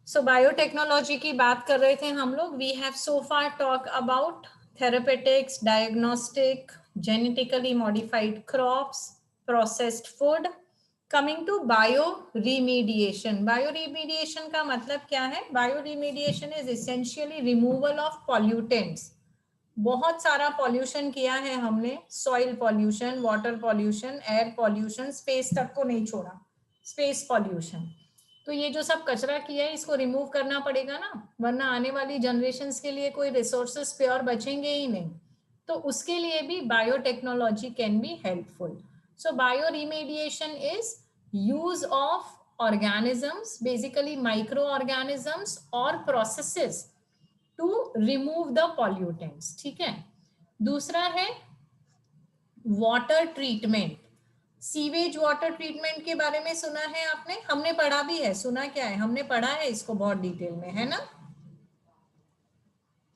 सो biotechnology की बात कर रहे थे हम लोग. We have so far talk about therapeutics, diagnostic, genetically modified crops, processed food. Coming to bioremediation. Bioremediation का मतलब क्या है? Bioremediation is essentially removal of pollutants. बहुत सारा पॉल्यूशन किया है हमने, soil pollution, water pollution, air pollution, space तक को नहीं छोड़ा, स्पेस पॉल्यूशन. तो ये जो सब कचरा किया है इसको रिमूव करना पड़ेगा ना, वरना आने वाली जनरेशन्स के लिए कोई रिसोर्सेस प्योर बचेंगे ही नहीं. तो उसके लिए भी biotechnology can be helpful. So bio remediation is use of organisms, basically microorganisms or processes to remove the pollutants. ठीक है. दूसरा है water treatment. Sewage water treatment के बारे में सुना है आपने? हमने पढ़ा भी है. सुना क्या है? हमने पढ़ा है इसको बहुत डिटेल में, है ना.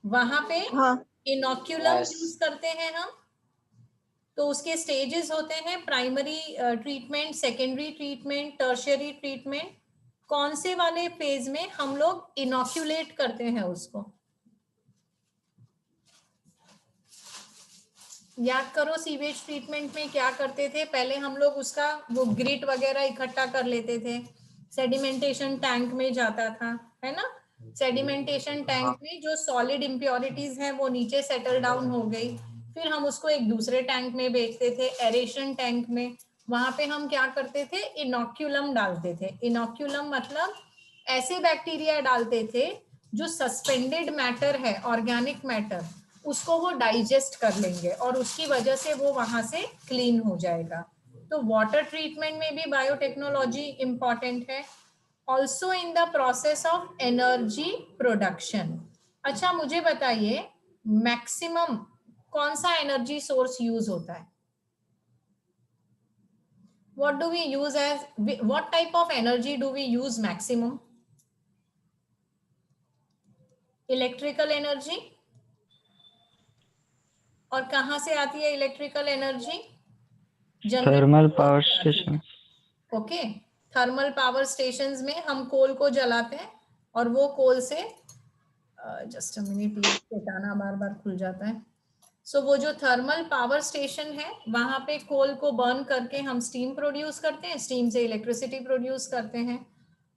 वहां पे हाँ. इनोक्यूलम यूज करते हैं हम. तो उसके स्टेजेस होते हैं: primary treatment, secondary treatment, tertiary treatment. कौन से वाले फेज में हम लोग इनोक्यूलेट करते हैं उसको? याद करो, सीवेज ट्रीटमेंट में क्या करते थे पहले हम लोग? उसका वो ग्रिट वगैरह इकट्ठा कर लेते थे, सेडिमेंटेशन टैंक में जाता था, है ना. सेडिमेंटेशन टैंक में जो सॉलिड इम्प्योरिटीज हैं वो नीचे सेटल डाउन हो गई. फिर हम उसको एक दूसरे टैंक में भेजते थे, एरेशन टैंक में. वहां पे हम क्या करते थे? इनोक्यूलम डालते थे. इनोक्यूलम मतलब ऐसे बैक्टीरिया डालते थे जो सस्पेंडेड मैटर है, ऑर्गेनिक मैटर, उसको वो डाइजेस्ट कर लेंगे और उसकी वजह से वो वहां से क्लीन हो जाएगा. तो वाटर ट्रीटमेंट में भी बायोटेक्नोलॉजी इंपॉर्टेंट है. Also in the process of energy production. अच्छा मुझे बताइए, मैक्सिमम कौन सा एनर्जी सोर्स यूज होता है? what do we use as what type of energy do we use maximum? Electrical energy. और कहां से आती है electrical energy? Thermal power station. Okay. Thermal power stations में हम कोल को जलाते हैं और वो कोल से जस्ट अ मिनट, ये चेताना बार बार खुल जाता है. सो वो जो थर्मल पावर स्टेशन है वहां पे कोल को बर्न करके हम स्टीम प्रोड्यूस करते हैं, स्टीम से इलेक्ट्रिसिटी प्रोड्यूस करते हैं.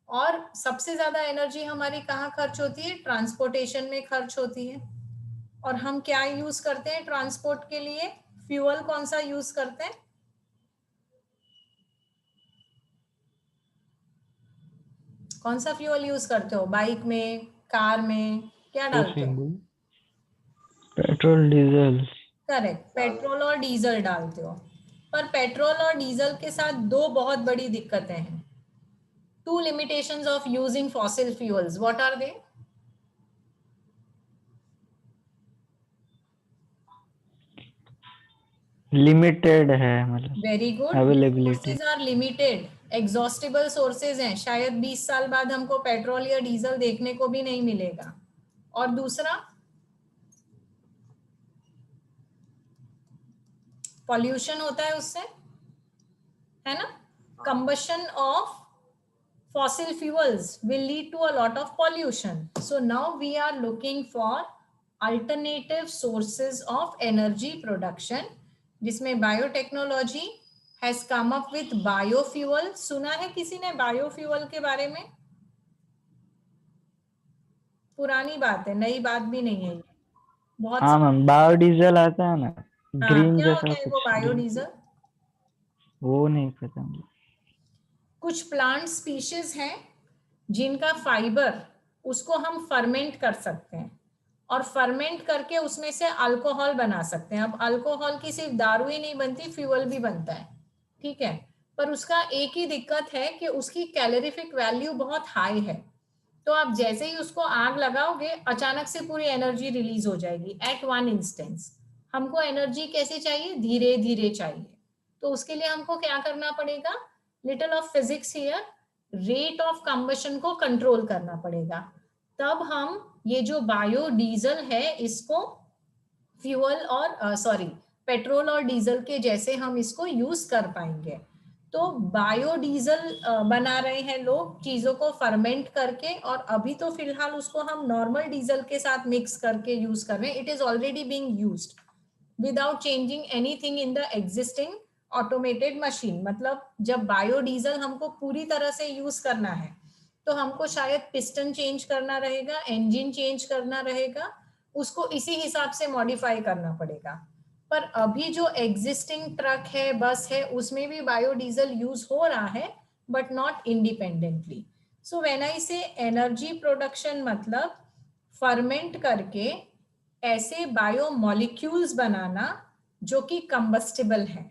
और सबसे ज्यादा एनर्जी हमारी कहाँ खर्च होती है? ट्रांसपोर्टेशन में खर्च होती है. और हम क्या यूज करते हैं ट्रांसपोर्ट के लिए? फ्यूल कौन सा यूज करते हैं? कौन सा फ्यूल यूज करते हो? बाइक में, कार में क्या डालते हो? Petrol, diesel. करेक्ट, पेट्रोल और डीजल डालते हो. पर पेट्रोल और डीजल के साथ दो बहुत बड़ी दिक्कतें हैं. Two limitations of using fossil fuels. What are they? Limited है, मतलब very good. Availability. Sources are limited. Exhaustible sources हैं. शायद 20 साल बाद हमको पेट्रोल या डीजल देखने को भी नहीं मिलेगा. और दूसरा, पॉल्यूशन होता है उससे, है ना. Combustion of fossil fuels will lead to a lot of pollution. So now we are looking for alternative sources of energy production, जिसमें biotechnology has come up with biofuel. सुना है किसी ने biofuel के बारे में? पुरानी बात है, नई बात भी नहीं है. बहुत हाँ मैम, बायोडीजल आता है ना, ग्रीन क्या जैसा होता है वो कुछ. बायोडीजल? वो नहीं पता मुझे. कुछ प्लांट स्पीशीज हैं जिनका फाइबर उसको हम फर्मेंट कर सकते हैं और फर्मेंट करके उसमें से अल्कोहल बना सकते हैं. अब अल्कोहल की सिर्फ दारू ही नहीं बनती, फ्यूल भी बनता है. ठीक है. पर उसका एक ही दिक्कत है कि उसकी कैलोरीफिक वैल्यू बहुत हाई है. तो आप जैसे ही उसको आग लगाओगे अचानक से पूरी एनर्जी रिलीज हो जाएगी एट वन इंस्टेंस. हमको एनर्जी कैसे चाहिए? धीरे धीरे चाहिए. तो उसके लिए हमको क्या करना पड़ेगा? Little of physics here. Rate of combustion को कंट्रोल करना पड़ेगा. तब हम ये जो बायोडीजल है इसको फ्यूल और पेट्रोल और डीजल के जैसे हम इसको यूज कर पाएंगे. तो बायोडीजल बना रहे हैं लोग चीजों को फर्मेंट करके, और अभी तो फिलहाल उसको हम नॉर्मल डीजल के साथ मिक्स करके यूज कर रहे हैं. It is already being used without changing anything in the existing automated machine. मतलब जब बायोडीजल हमको पूरी तरह से यूज करना है तो हमको शायद पिस्टन चेंज करना रहेगा, इंजन चेंज करना रहेगा, उसको इसी हिसाब से मॉडिफाई करना पड़ेगा. पर अभी जो एग्जिस्टिंग ट्रक है, बस है, उसमें भी बायोडीजल यूज हो रहा है, but not independently. So when I से एनर्जी प्रोडक्शन, मतलब फर्मेंट करके ऐसे बायोमोलिक्यूल्स बनाना जो कि कंबस्टिबल है,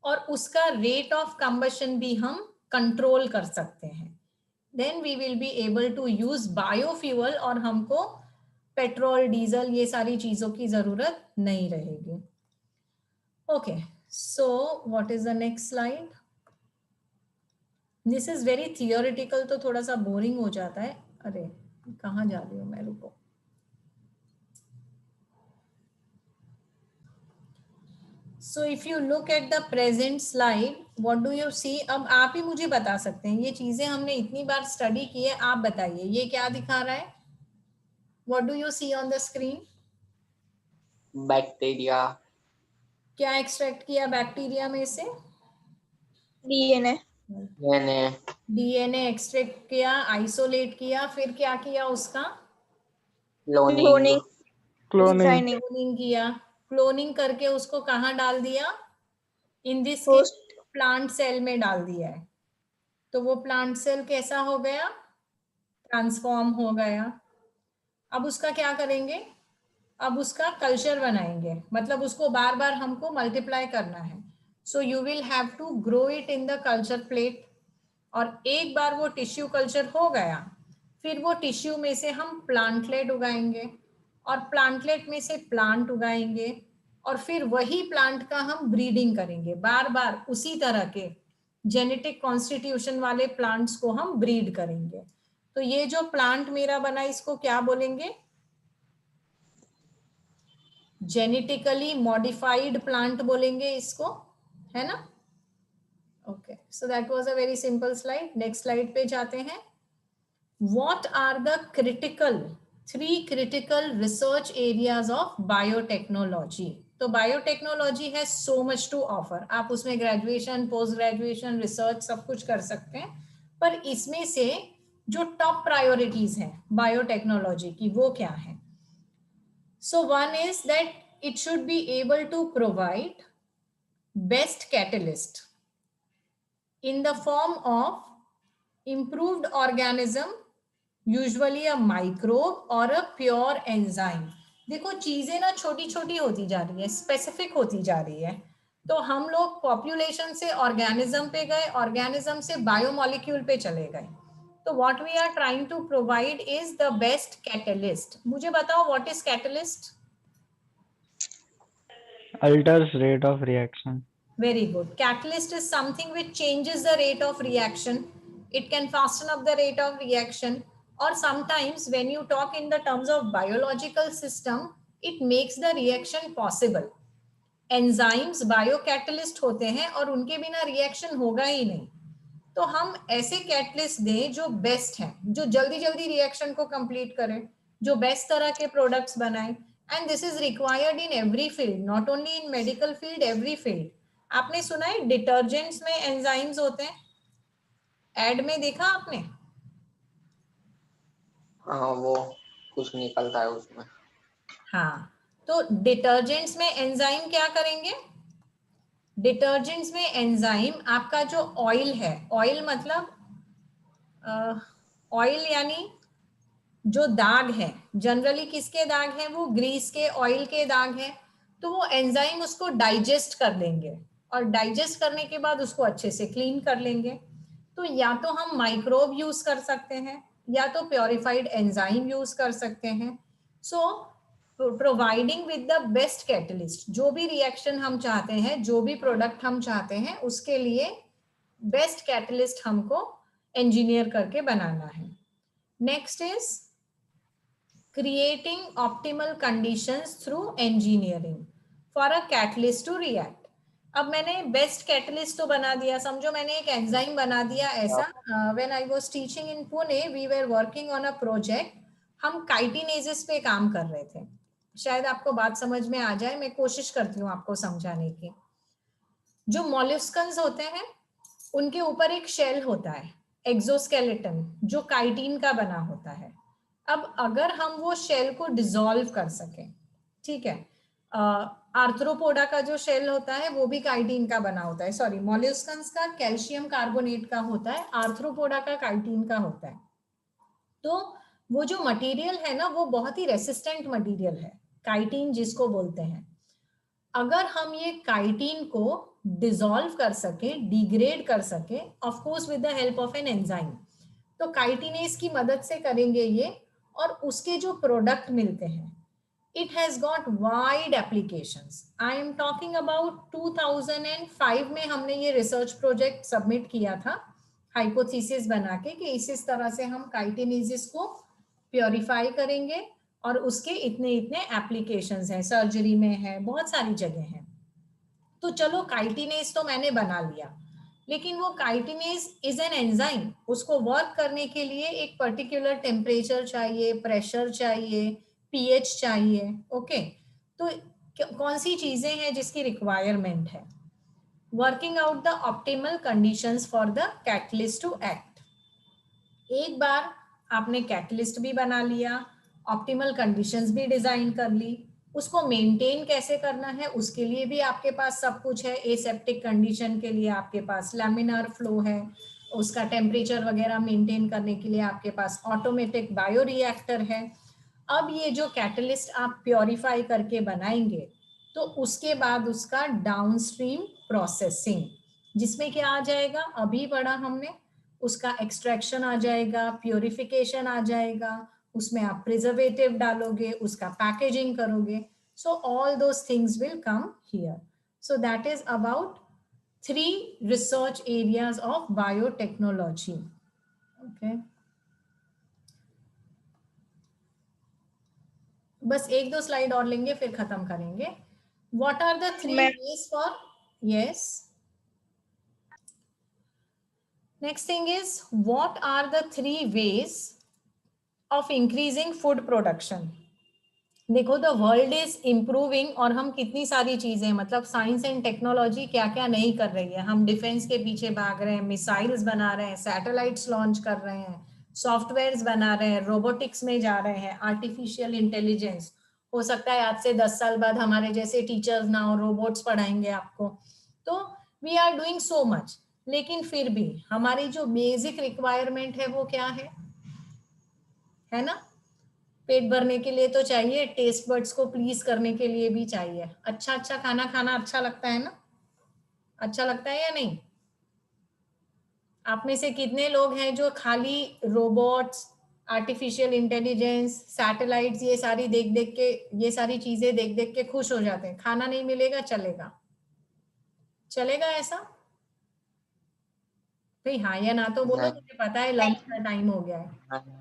और उसका रेट ऑफ कंबशन भी हम कंट्रोल कर सकते हैं. Then we will be able to use biofuel, और हमको पेट्रोल, डीजल, ये सारी चीजों की जरूरत नहीं रहेगी. Okay, so what is the next slide. This is very theoretical, तो थोड़ा सा बोरिंग हो जाता है. अरे कहाँ जा रही हूँ मैं, रुको. So if you look at the present slide, what do you see? अब आप ही मुझे बता सकते हैं, ये चीजें हमने इतनी बार स्टडी की है, आप बताइए ये क्या दिखा रहा है. What do you see on the screen? Bacteria. क्या एक्सट्रैक्ट किया बैक्टीरिया में से? डीएनए. डीएनए. डीएनए एक्सट्रैक्ट किया, आइसोलेट किया, फिर क्या किया उसका? क्लोनिंग. क्लोनिंग. क्लोनिंग किया. क्लोनिंग करके उसको कहाँ डाल दिया? In this host. Plant cell में डाल दिया है. तो वो प्लांट सेल कैसा हो गया? ट्रांसफॉर्म हो गया. अब उसका क्या करेंगे? अब उसका कल्चर बनाएंगे, मतलब उसको बार बार हमको मल्टीप्लाई करना है. So you will have to grow it in the culture plate. और एक बार वो टिश्यू कल्चर हो गया, फिर वो टिश्यू में से हम प्लांटलेट उगाएंगे, और प्लांटलेट में से प्लांट उगाएंगे, और फिर वही प्लांट का हम ब्रीडिंग करेंगे. बार बार उसी तरह के जेनेटिक कॉन्स्टिट्यूशन वाले प्लांट्स को हम ब्रीड करेंगे. तो ये जो प्लांट मेरा बना, इसको क्या बोलेंगे? जेनेटिकली मॉडिफाइड प्लांट बोलेंगे इसको, है ना. Okay, so that was a very simple slide. Next slide पे जाते हैं. What are the three critical research areas of biotechnology. तो biotechnology has so much to offer. आप उसमें ग्रेजुएशन, पोस्ट ग्रेजुएशन, रिसर्च सब कुछ कर सकते हैं, पर इसमें से जो टॉप प्रायोरिटीज हैं बायोटेक्नोलॉजी की, वो क्या है? So one is that it should be able to provide best catalyst in the form of improved organism, usually a microbe or a pure enzyme. देखो चीजें ना छोटी छोटी होती जा रही है, स्पेसिफिक होती जा रही है. तो हम लोग पॉपुलेशन से ऑर्गेनिज्म पे गए, ऑर्गेनिज्म से बायोमोलिक्यूल पे चले गए. तो what we are trying to provide is the best catalyst. मुझे बताओ what is catalyst? Alters rate of reaction. Very good. Catalyst is something which changes the rate of reaction. It can fasten up the rate of reaction, or sometimes when you talk in the terms of biological system, it makes the reaction possible. Enzymes biocatalyst होते हैं और उनके बिना reaction होगा ही नहीं. तो हम ऐसे कैटलिस्ट दें जो बेस्ट हैं, जो जल्दी जल्दी रिएक्शन को कंप्लीट करें, जो बेस्ट तरह के प्रोडक्ट्स बनाएं. And this is required in every field, not only in medical field, every field. आपने सुना है डिटर्जेंट्स में एंजाइम्स होते हैं? एड में देखा आपने? हाँ, वो कुछ निकलता है उसमें. हाँ, तो डिटर्जेंट्स में एंजाइम क्या करेंगे? डिटर्जेंट्स में एंजाइम आपका जो ऑयल है, ऑयल मतलब ऑयल यानी जो दाग है, जनरली किसके दाग हैं? वो ग्रीस के, ऑयल के दाग हैं. तो वो एंजाइम उसको डाइजेस्ट कर लेंगे, और डाइजेस्ट करने के बाद उसको अच्छे से क्लीन कर लेंगे. तो या तो हम माइक्रोब यूज कर सकते हैं, या तो प्योरिफाइड एंजाइम यूज कर सकते हैं. So providing with the best catalyst, जो भी रिएक्शन हम चाहते हैं, जो भी प्रोडक्ट हम चाहते हैं, उसके लिए बेस्ट कैटलिस्ट हमको इंजीनियर करके बनाना है. Next is creating optimal conditions through engineering for a catalyst to react. अब मैंने बेस्ट कैटलिस्ट तो बना दिया, समझो मैंने एक एंजाइम बना दिया ऐसा. When I was teaching in Pune we were working on a project. हम काइटिनेजेस पे काम कर रहे थे. शायद आपको बात समझ में आ जाए, मैं कोशिश करती हूँ आपको समझाने की. जो मॉल्युस्कन्स होते हैं उनके ऊपर एक शेल होता है, एक्सोस्केलेटन, जो काइटिन का बना होता है. अब अगर हम वो शेल को डिसॉल्व कर सकें, ठीक है, आर्थ्रोपोडा का जो शेल होता है वो भी काइटिन का बना होता है. सॉरी, मॉल्युस्कन्स का कैल्शियम कार्बोनेट का होता है, आर्थ्रोपोडा का काइटिन का होता है. तो वो जो मटेरियल है ना वो बहुत ही रेसिस्टेंट मटेरियल है, काइटिन जिसको बोलते हैं. अगर हम ये काइटिन को डिसॉल्व कर सके, डिग्रेड कर सके, of course with the help of an enzyme, तो काइटिनेज की मदद से करेंगे ये, और उसके जो प्रोडक्ट मिलते हैं, it has got wide applications. I am talking about 2005 में हमने ये रिसर्च प्रोजेक्ट सबमिट किया था, हाइपोथेसिस बना के कि इस तरह से हम काइटिनेजेस को प्योरीफाई करेंगे, और उसके इतने इतने एप्लीकेशंस हैं, सर्जरी में है, बहुत सारी जगह हैं. तो चलो काइटिनेज तो मैंने बना लिया, लेकिन वो काइटिनेज इज एन एंजाइम. उसको वर्क करने के लिए एक पर्टिकुलर टेम्परेचर चाहिए, प्रेशर चाहिए, पीएच चाहिए. ओके, तो कौन सी चीजें हैं जिसकी रिक्वायरमेंट है? Working out the optimal conditions for the catalyst to act. एक बार आपने कैटलिस्ट भी बना लिया, ऑप्टिमल कंडीशंस भी डिजाइन कर ली, उसको मेंटेन कैसे करना है उसके लिए भी आपके पास सब कुछ है. एसेप्टिक कंडीशन के लिए आपके पास लैमिनार फ्लो है, उसका टेम्परेचर वगैरह मेंटेन करने के लिए आपके पास ऑटोमेटिक बायोरिएक्टर है. अब ये जो कैटलिस्ट आप प्योरीफाई करके बनाएंगे, तो उसके बाद उसका डाउनस्ट्रीम प्रोसेसिंग, जिसमें क्या आ जाएगा, अभी पढ़ा हमने, उसका एक्सट्रैक्शन आ जाएगा, प्योरिफिकेशन आ जाएगा, उसमें आप प्रिजर्वेटिव डालोगे, उसका पैकेजिंग करोगे. So all those things will come here. So that is about 3 research areas of biotechnology. Okay, बस 1-2 स्लाइड और लेंगे फिर खत्म करेंगे. What are the 3 ways for, yes, next thing is what are the 3 ways of increasing food production. देखो, the world is improving, और हम कितनी सारी चीजें, मतलब साइंस एंड टेक्नोलॉजी क्या क्या नहीं कर रही है. हम डिफेंस के पीछे भाग रहे हैं, मिसाइल्स बना रहे हैं, सैटेलाइट्स लॉन्च कर रहे हैं, सॉफ्टवेयर्स बना रहे हैं, रोबोटिक्स में जा रहे हैं, आर्टिफिशियल इंटेलिजेंस. हो सकता है आज से 10 साल बाद हमारे जैसे टीचर्स ना हो, रोबोट्स पढ़ाएंगे आपको. तो we are doing so much, लेकिन फिर भी हमारी जो बेसिक रिक्वायरमेंट है वो क्या है ना? पेट भरने के लिए तो चाहिए, टेस्ट बर्ड्स को प्लीज करने के लिए भी चाहिए. अच्छा अच्छा खाना खाना अच्छा लगता है ना? अच्छा लगता है या नहीं? आप में से कितने लोग हैं जो खाली रोबोट्स, आर्टिफिशियल इंटेलिजेंस, सैटेलाइट्स, ये सारी देख देख के, ये सारी चीजें देख देख के खुश हो जाते हैं? खाना नहीं मिलेगा, चलेगा? चलेगा ऐसा भाई? हाँ या ना तो बोलो, मुझे पता है लंच का टाइम हो गया है.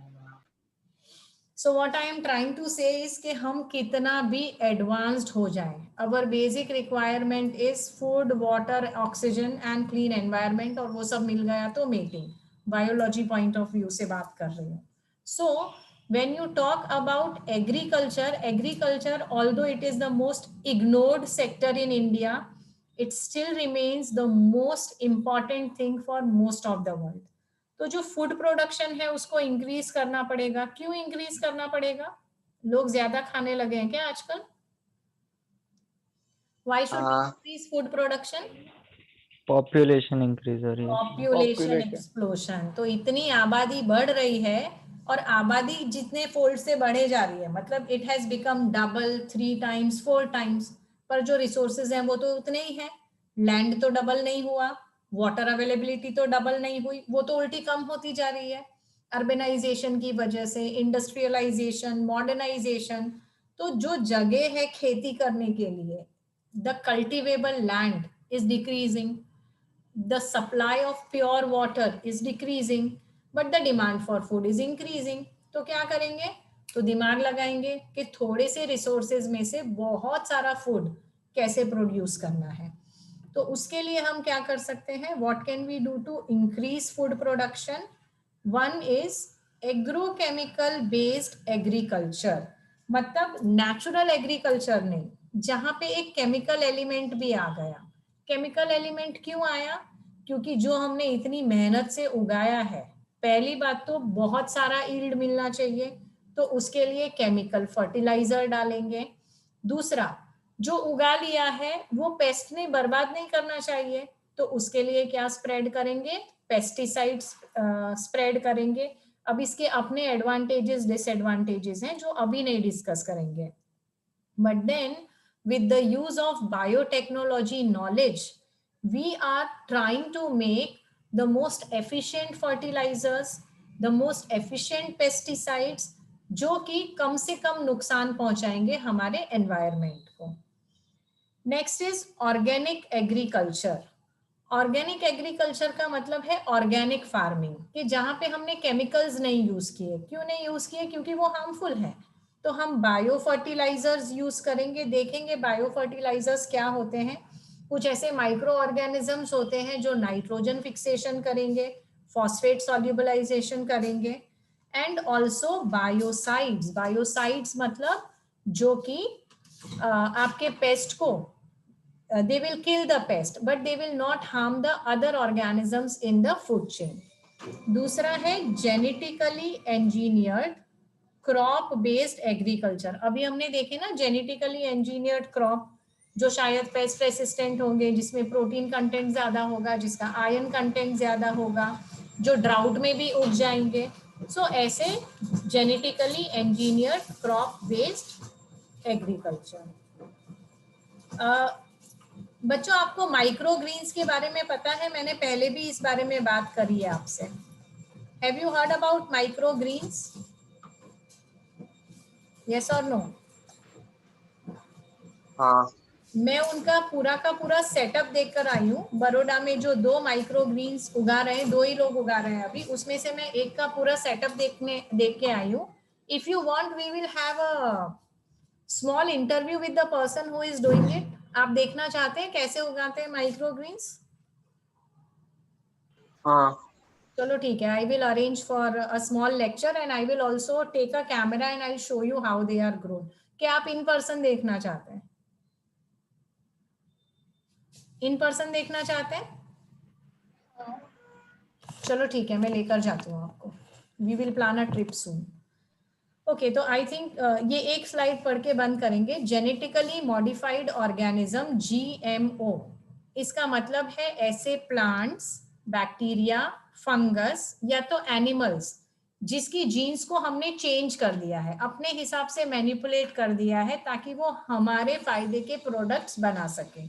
So what I am trying to say is कि हम कितना भी advanced हो जाएं, our basic requirement is food, water, oxygen and clean environment, और वो सब मिल गया तो mating. Biology point of view से बात कर रही हूँ. So when you talk about agriculture, although it is the most ignored sector in India, it still remains the most important thing for most of the world. तो जो food production है उसको increase करना पड़ेगा. क्यों इंक्रीज करना पड़ेगा? लोग ज्यादा खाने लगे हैं क्या आजकल? Why should increase food production? Population increase हो रही है. Population explosion. तो इतनी आबादी बढ़ रही है, और आबादी जितने फोल्ड से बढ़े जा रही है, मतलब it has become double, 3 times 4 times, पर जो रिसोर्सेज हैं वो तो उतने ही हैं. लैंड तो डबल नहीं हुआ, वाटर अवेलेबिलिटी तो डबल नहीं हुई, वो तो उल्टी कम होती जा रही है अर्बनाइजेशन की वजह से, इंडस्ट्रियलाइजेशन, मॉडर्नाइजेशन. तो जो जगह है खेती करने के लिए, the cultivable land is decreasing, the supply of pure water is decreasing, but the demand for food is increasing. तो क्या करेंगे? तो दिमाग लगाएंगे कि थोड़े से रिसोर्सेज में से बहुत सारा फूड कैसे प्रोड्यूस करना है. तो उसके लिए हम क्या कर सकते हैं, what can we do to increase food production? One is agrochemical based agriculture, मतलब नेचुरल एग्रीकल्चर नहीं, जहां पे एक केमिकल एलिमेंट भी आ गया। केमिकल एलिमेंट क्यों आया? क्योंकि जो हमने इतनी मेहनत से उगाया है, पहली बात तो बहुत सारा यील्ड मिलना चाहिए, तो उसके लिए केमिकल फर्टिलाइजर डालेंगे। दूसरा, जो उगा लिया है वो पेस्ट ने बर्बाद नहीं करना चाहिए, तो उसके लिए क्या स्प्रेड करेंगे? पेस्टिसाइड्स स्प्रेड करेंगे। अब इसके अपने एडवांटेजेस डिसएडवांटेजेस हैं जो अभी नहीं डिस्कस करेंगे, but then with the use of biotechnology knowledge we are trying to make the most efficient fertilizers, the most efficient pesticides, जो कि कम से कम नुकसान पहुंचाएंगे हमारे एनवायरनमेंट को। Next is organic agriculture. Organic agriculture का मतलब है ऑर्गेनिक फार्मिंग, कि जहां पे हमने केमिकल्स नहीं यूज किए। क्यों नहीं यूज किए? क्योंकि वो हार्मफुल है। तो हम बायो फर्टिलाइजर्स यूज करेंगे। देखेंगे बायो फर्टिलाइजर्स क्या होते हैं। कुछ ऐसे माइक्रो ऑर्गेनिजम्स होते हैं जो नाइट्रोजन फिक्सेशन करेंगे, फॉस्फेट सॉल्युबलाइजेशन करेंगे, एंड ऑल्सो बायोसाइड्स। बायोसाइड्स मतलब जो कि आपके पेस्ट को they will kill the pest but they will not harm the other organisms in the food chain. दूसरा है genetically engineered crop based agriculture. अभी हमने देखे ना जेनेटिकली engineered क्रॉप, जो शायद पेस्ट रेसिस्टेंट होंगे, जिसमें प्रोटीन कंटेंट ज्यादा होगा, जिसका आयरन कंटेंट ज्यादा होगा, जो ड्राउट में भी उग जाएंगे। सो ऐसे genetically engineered crop based agriculture. बच्चों, आपको माइक्रो ग्रीन्स के बारे में पता है? मैंने पहले भी इस बारे में बात करी है आपसे। Have you heard about micro greens? Yes और नो? हाँ। मैं उनका पूरा का पूरा सेटअप देखकर आई हूँ। बड़ौदा में जो 2 माइक्रो ग्रीन्स उगा रहे हैं, 2 ही लोग उगा रहे हैं अभी, उसमें से मैं एक का पूरा सेटअप देख के आई हूँ। If you want we will have a small interview with the person who is doing it. आप देखना चाहते हैं कैसे उगाते हैं माइक्रो ग्रीन्स? हाँ। चलो ठीक है, I will arrange for a small lecture and I will also take a camera and I show you how they are grown. क्या आप इन पर्सन देखना चाहते हैं? इन पर्सन देखना चाहते हैं? चलो ठीक है, मैं लेकर जाती हूँ आपको। We will plan a trip soon. Okay, तो आई थिंक ये एक स्लाइड पढ़ के बंद करेंगे। जेनेटिकली मॉडिफाइड ऑर्गेनिज्म, GMO, इसका मतलब है ऐसे प्लांट्स, बैक्टीरिया, फंगस या तो एनिमल्स जिसकी जीन्स को हमने चेंज कर दिया है, अपने हिसाब से मैनिपुलेट कर दिया है ताकि वो हमारे फायदे के प्रोडक्ट्स बना सके।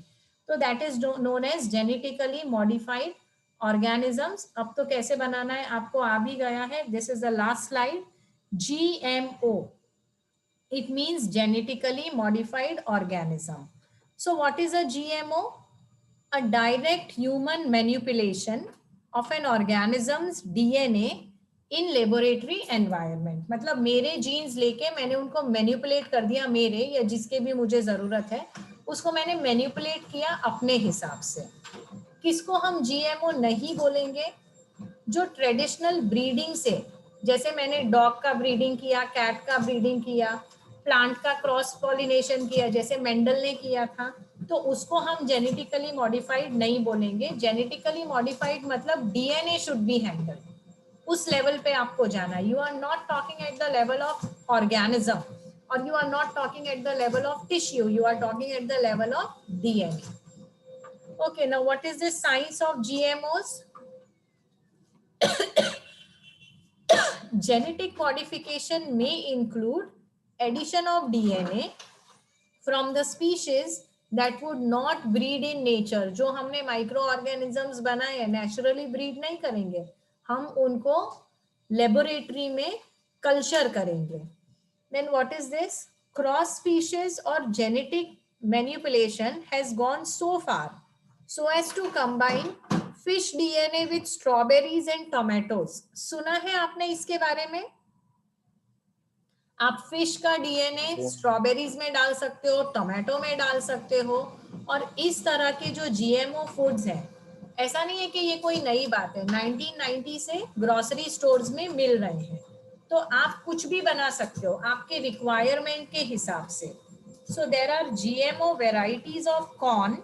तो that is known as genetically modified organisms. अब तो कैसे बनाना है आपको आ भी गया है। This is the last slide. GMO, it means genetically modified organism. So what is a GMO? A direct human manipulation of an organism's DNA in laboratory environment. मतलब मेरे जीन्स लेके मैंने उनको मैनिपुलेट कर दिया, मेरे या जिसके भी मुझे जरूरत है उसको मैंने मैनिपुलेट किया अपने हिसाब से। किसको हम GMO नहीं बोलेंगे? जो ट्रेडिशनल ब्रीडिंग से, जैसे मैंने डॉग का ब्रीडिंग किया, कैट का ब्रीडिंग किया, प्लांट का क्रॉस पॉलिनेशन किया जैसे मेंडल ने किया था, तो उसको हम जेनेटिकली मॉडिफाइड नहीं बोलेंगे। जेनेटिकली मॉडिफाइड मतलब DNA शुड बी हैंडल्ड, उस लेवल पे आपको जाना। You are not talking at the level of organism और you are not talking at the level of tissue, you are talking at the level of DNA. Okay, now what is the science of GMOs? Genetic modification may include addition of DNA from the species that would not breed in nature. जो हमने micro organisms बनाए हैं naturally breed नहीं करेंगे, हम उनको laboratory में culture करेंगे। Then what is this? Cross species or genetic manipulation has gone so far so as to combine fish DNA with strawberries and tomatoes. सुना है आपने इसके बारे में? आप फिश का डीएनए स्ट्रॉबेरीज में डाल सकते हो, टोमेटो में डाल सकते हो, और इस तरह के जो जीएमओ फूड्स हैं, ऐसा नहीं है कि ये कोई नई बात है, 1990 से ग्रोसरी स्टोर्स में मिल रहे हैं, तो आप कुछ भी बना सकते हो आपके रिक्वायरमेंट के हिसाब से. So there are GMO varieties of corn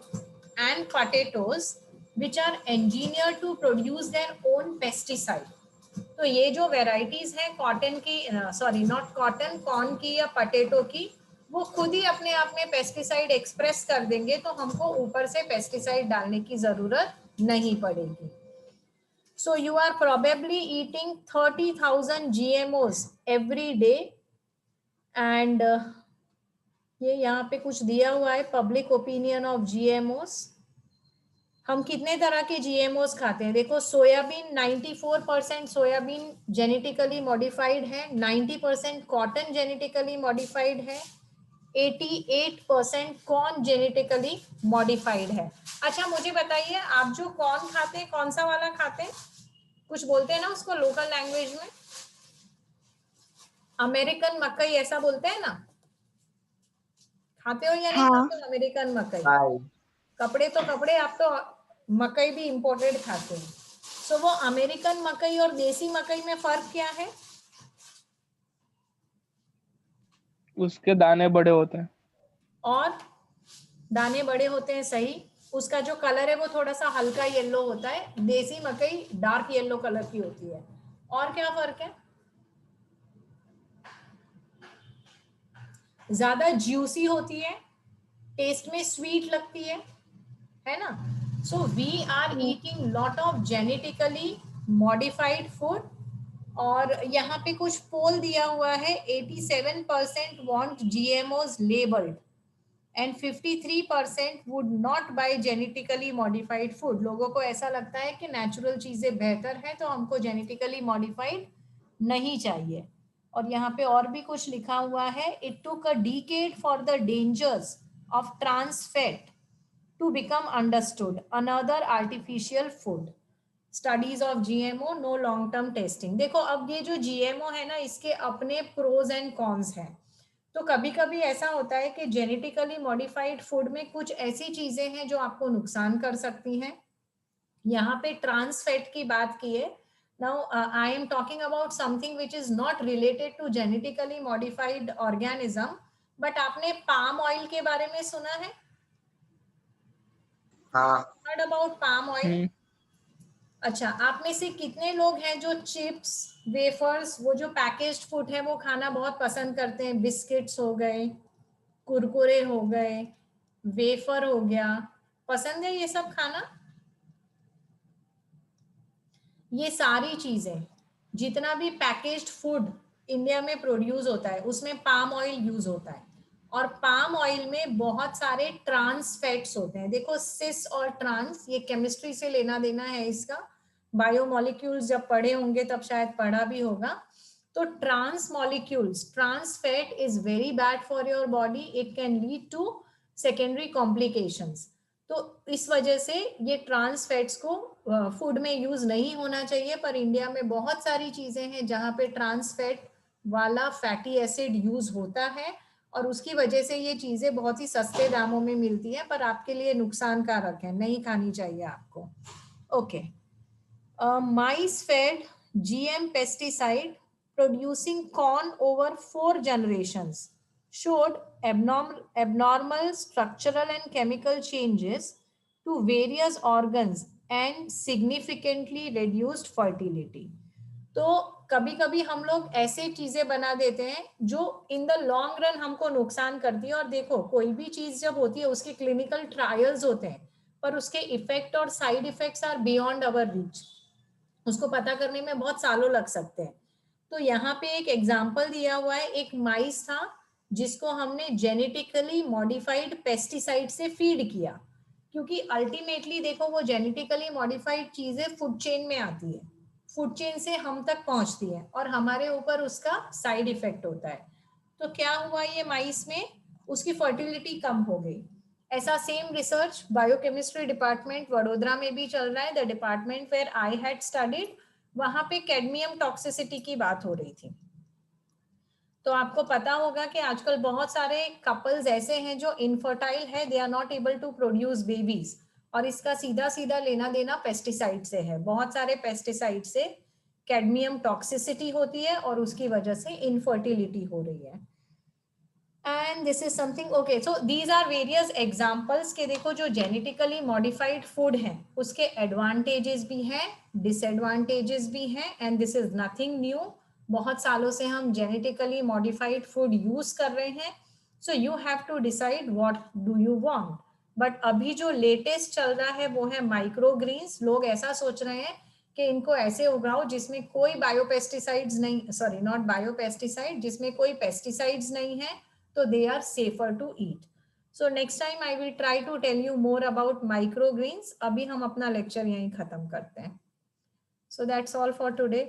and potatoes which are engineered to produce their own pesticide. तो ये जो वेराइटीज है कॉटन की, सॉरी नॉट कॉटन, कॉर्न की या पटेटो की, वो खुद ही अपने आप में पेस्टिसाइड एक्सप्रेस कर देंगे, तो हमको ऊपर से पेस्टिसाइड डालने की जरूरत नहीं पड़ेगी. So you are probably eating 30,000 GMOs every day and ये यहाँ पे कुछ दिया हुआ है, पब्लिक ओपिनियन ऑफ GMOs. हम कितने तरह के जीएमओस खाते हैं? देखो, सोयाबीन 94% सोयाबीन जेनेटिकली मॉडिफाइड है, 90% कॉटन जेनेटिकली मॉडिफाइड है, 88% कॉर्न जेनेटिकली मॉडिफाइड है. अच्छा मुझे बताइए, आप जो कॉर्न खाते हैं कौन सा वाला खाते हैं? कुछ बोलते हैं ना उसको लोकल लैंग्वेज में, अमेरिकन मकई ऐसा बोलते हैं ना, खाते हो या नहीं खाते हो अमेरिकन मकई? कपड़े तो कपड़े, आप तो मकई भी इंपोर्टेड खाते हैं. सो वो अमेरिकन मकई और देसी मकई में फर्क क्या है? उसके दाने बड़े होते हैं. और दाने बड़े होते हैं, सही. उसका जो कलर है वो थोड़ा सा हल्का येलो होता है, देसी मकई डार्क येलो कलर की होती है. और क्या फर्क है? ज्यादा ज्यूसी होती है, टेस्ट में स्वीट लगती है ना. So we are eating lot of genetically modified food. और यहाँ पे कुछ पोल दिया हुआ है, 87% want GMOs labelled and 53% would not buy genetically modified food. लोगों को ऐसा लगता है कि नेचुरल चीजें बेहतर है, तो हमको जेनेटिकली मॉडिफाइड नहीं चाहिए. और यहाँ पे और भी कुछ लिखा हुआ है, it took a decade for the dangers of trans fat to become understood. Another artificial food. Studies of GMO, no long term testing. देखो, अब ये जो GMO है ना, इसके अपने प्रोज एंड कॉन्स हैं. तो कभी कभी ऐसा होता है कि जेनेटिकली मॉडिफाइड फूड में कुछ ऐसी चीजें हैं जो आपको नुकसान कर सकती हैं. यहाँ पे ट्रांस फैट की बात की है. Now I am talking about something which is not related to genetically modified organism, but आपने पाम ऑयल के बारे में सुना है? हाँ. Heard about palm oil? अच्छा, आप में से कितने लोग हैं जो चिप्स, वेफर्स, वो जो पैकेज्ड फूड है वो खाना बहुत पसंद करते हैं? बिस्किट्स हो गए, कुरकुरे हो गए, वेफर हो गया, पसंद है ये सब खाना? ये सारी चीजें, जितना भी पैकेज्ड फूड इंडिया में प्रोड्यूस होता है उसमें पाम ऑयल यूज होता है. और पाम ऑयल में बहुत सारे ट्रांस फैट्स होते हैं. देखो, सिस और ट्रांस, ये केमिस्ट्री से लेना देना है इसका, बायोमोलिक्यूल्स जब पढ़े होंगे तब शायद पढ़ा भी होगा. तो trans molecules, trans fat is very bad for your body. It can lead to secondary complications. तो इस वजह से ये ट्रांस फैट्स को फूड में यूज नहीं होना चाहिए. पर इंडिया में बहुत सारी चीजें हैं जहां पे ट्रांस फैट वाला फैटी एसिड यूज होता है, और उसकी वजह से ये चीजें बहुत ही सस्ते दामों में मिलती हैं, पर आपके लिए नुकसानकारक है, नहीं खानी चाहिए आपको. Okay. Mice fade GM pesticide producing corn over 4 generations showed abnormal structural and chemical changes to various organs and significantly reduced fertility. तो कभी कभी हम लोग ऐसे चीजें बना देते हैं जो इन द लॉन्ग रन हमको नुकसान करती है. और देखो, कोई भी चीज जब होती है उसके क्लिनिकल ट्रायल्स होते हैं, पर उसके इफेक्ट और side effects are beyond our reach. उसको पता करने में बहुत सालों लग सकते हैं. तो यहाँ पे एक एग्जाम्पल दिया हुआ है, एक माइस था जिसको हमने जेनेटिकली मॉडिफाइड पेस्टिसाइड से फीड किया, क्योंकि अल्टीमेटली देखो, वो जेनेटिकली मॉडिफाइड चीजें फूड चेन में आती है, फूड चेन से हम तक पहुंचती है, और हमारे ऊपर उसका साइड इफेक्ट होता है. तो क्या हुआ ये माइस में? उसकी फर्टिलिटी कम हो गई. ऐसा same research biochemistry department Vadodara में भी चल रहा है, the department where I had studied. वहां पे कैडमियम टॉक्सिसिटी की बात हो रही थी. तो आपको पता होगा कि आजकल बहुत सारे कपल्स ऐसे हैं जो इनफर्टाइल है, they are not able to produce babies, और इसका सीधा सीधा लेना देना पेस्टिसाइड से है। बहुत सारे पेस्टिसाइड से कैडमियम टॉक्सिसिटी होती है और उसकी वजह से इनफर्टिलिटी हो रही है। And this is something okay, so these are various examples के देखो जो जेनेटिकली मॉडिफाइड फूड हैं उसके एडवांटेजेस भी हैं, डिसएडवांटेजेस भी हैं, and this is nothing new. बहुत सालों से हम जेनेटिकली मॉडिफाइड फूड यूज कर रहे हैं, so you have to decide what do you want. But अभी जो लेटेस्ट चल रहा है वो है माइक्रो ग्रीन्स। लोग ऐसा सोच रहे हैं कि इनको ऐसे उगाओ जिसमें कोई बायोपेस्टिसाइड्स नहीं, सॉरी नॉट बायोपेस्टिसाइड, जिसमें कोई पेस्टिसाइड्स नहीं है, तो they are safer to eat. So next time I will try to tell you more about microgreens. अभी हम अपना लेक्चर यहीं खत्म करते हैं. So that's all for today.